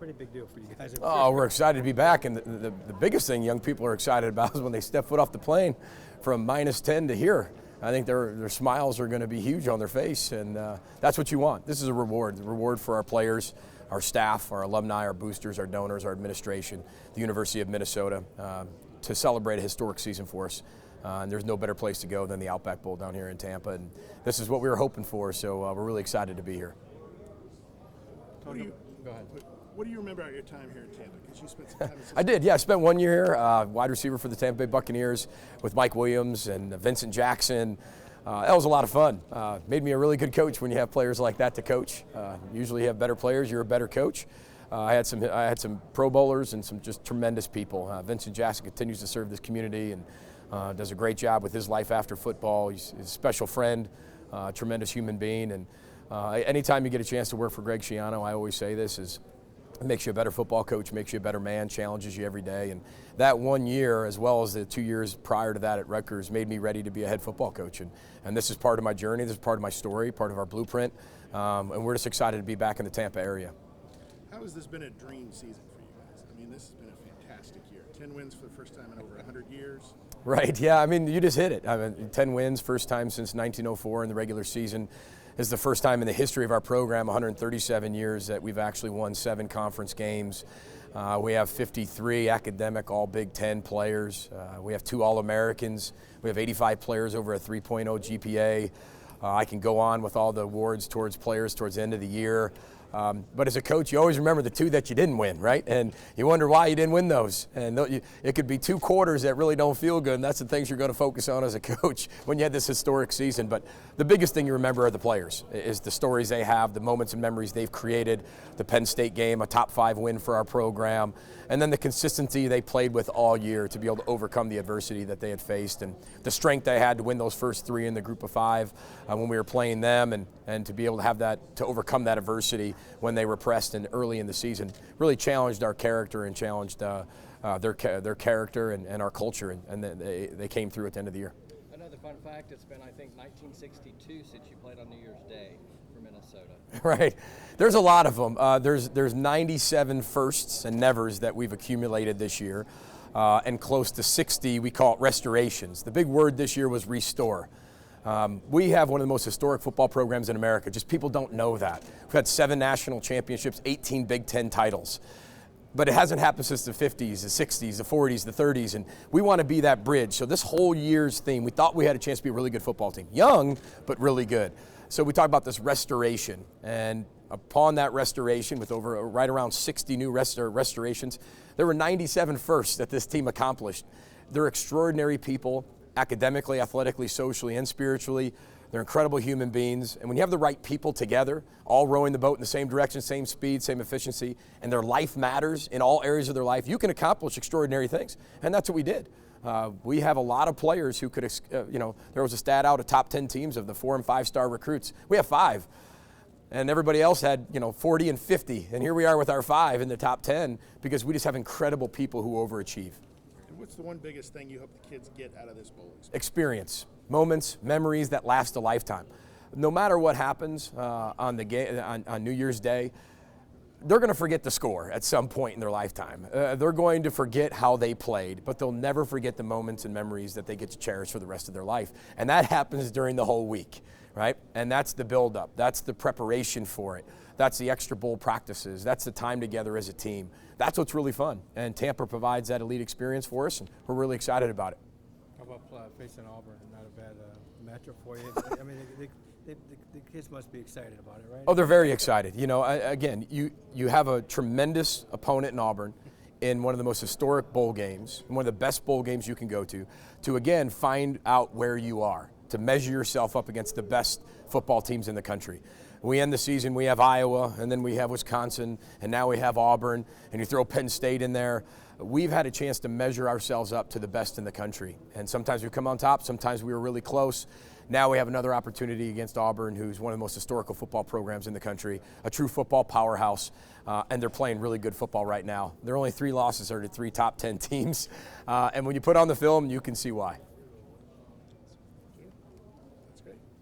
Pretty big deal for you guys. Oh, we're excited to be back, and the biggest thing young people are excited about is when they step foot off the plane from -10 to here. I think their smiles are going to be huge on their face, and that's what you want. This is a reward for our players, our staff, our alumni, our boosters, our donors, our administration, the University of Minnesota, to celebrate a historic season for us. And there's no better place to go than the Outback Bowl down here in Tampa, and this is what we were hoping for, so we're really excited to be here. Tony, go ahead. What do you remember about your time here in Tampa? Because you spent some time in I did, yeah. I spent 1 year here, wide receiver for the Tampa Bay Buccaneers with Mike Williams and Vincent Jackson. That was a lot of fun. Made me a really good coach when you have players like that to coach. Usually you have better players, you're a better coach. I had some Pro Bowlers and some just tremendous people. Vincent Jackson continues to serve this community and does a great job with his life after football. He's a special friend, tremendous human being. And anytime you get a chance to work for Greg Schiano, I always say this is, it makes you a better football coach, makes you a better man, challenges you every day. And that 1 year, as well as the 2 years prior to that at Rutgers, made me ready to be a head football coach. And this is part of my journey, this is part of my story, part of our blueprint. And we're just excited to be back in the Tampa area. How has this been a dream season for you guys? I mean, this has been a fantastic year. 10 wins for the first time in over 100 years. Right, yeah, I mean, you just hit it. I mean, 10 wins, first time since 1904 in the regular season. This is the first time in the history of our program, 137 years, that we've actually won 7 conference games. We have 53 academic all Big Ten players. We have 2 All-Americans. We have 85 players over a 3.0 GPA. I can go on with all the awards towards players towards the end of the year. But as a coach, you always remember the 2 that you didn't win, right? And you wonder why you didn't win those. And it could be 2 quarters that really don't feel good, and that's the things you're going to focus on as a coach when you had this historic season. But the biggest thing you remember are the players, is the stories they have, the moments and memories they've created, the Penn State game, a top 5 win for our program, and then the consistency they played with all year to be able to overcome the adversity that they had faced, and the strength they had to win those first 3 in the group of 5 when we were playing them, and to be able to have that, to overcome that adversity when they were pressed and early in the season, really challenged our character and challenged their character and our culture, and they came through at the end of the year. Another fun fact, it's been, I think, 1962 since you played on New Year's Day for Minnesota. Right. There's a lot of them. There's 97 firsts and nevers that we've accumulated this year, and close to 60, we call it restorations. The big word this year was restore. We have one of the most historic football programs in America. Just people don't know that. We've had 7 national championships, 18 Big Ten titles. But it hasn't happened since the 50s, the 60s, the 40s, the 30s, and we want to be that bridge. So this whole year's theme, we thought we had a chance to be a really good football team. Young, but really good. So we talked about this restoration, and upon that restoration, with over right around 60 new restorations, there were 97 firsts that this team accomplished. They're extraordinary people, academically, athletically, socially, and spiritually. They're incredible human beings. And when you have the right people together, all rowing the boat in the same direction, same speed, same efficiency, and their life matters in all areas of their life, you can accomplish extraordinary things. And that's what we did. We have a lot of players who could, there was a stat out of top 10 teams of the 4- and 5-star recruits. We have 5. And everybody else had, 40 and 50. And here we are with our 5 in the top 10 because we just have incredible people who overachieve. What's the one biggest thing you hope the kids get out of this bowl experience? Moments, memories that last a lifetime. No matter what happens on New Year's Day, they're going to forget the score at some point in their lifetime. They're going to forget how they played, but they'll never forget the moments and memories that they get to cherish for the rest of their life. And that happens during the whole week, right? And that's the build-up. That's the preparation for it. That's the extra bowl practices. That's the time together as a team. That's what's really fun. And Tampa provides that elite experience for us, and we're really excited about it. How about facing Auburn? Not a bad matchup for you. I mean, the kids must be excited about it, right? Oh, they're very excited. Again, you have a tremendous opponent in Auburn in one of the most historic bowl games, one of the best bowl games you can go to again, find out where you are, to measure yourself up against the best football teams in the country. We end the season, we have Iowa, and then we have Wisconsin, and now we have Auburn, and you throw Penn State in there. We've had a chance to measure ourselves up to the best in the country. And sometimes we come on top, sometimes we were really close. Now we have another opportunity against Auburn, who's one of the most historical football programs in the country, a true football powerhouse, and they're playing really good football right now. Their only 3 losses are to 3 top 10 teams, and when you put on the film, you can see why.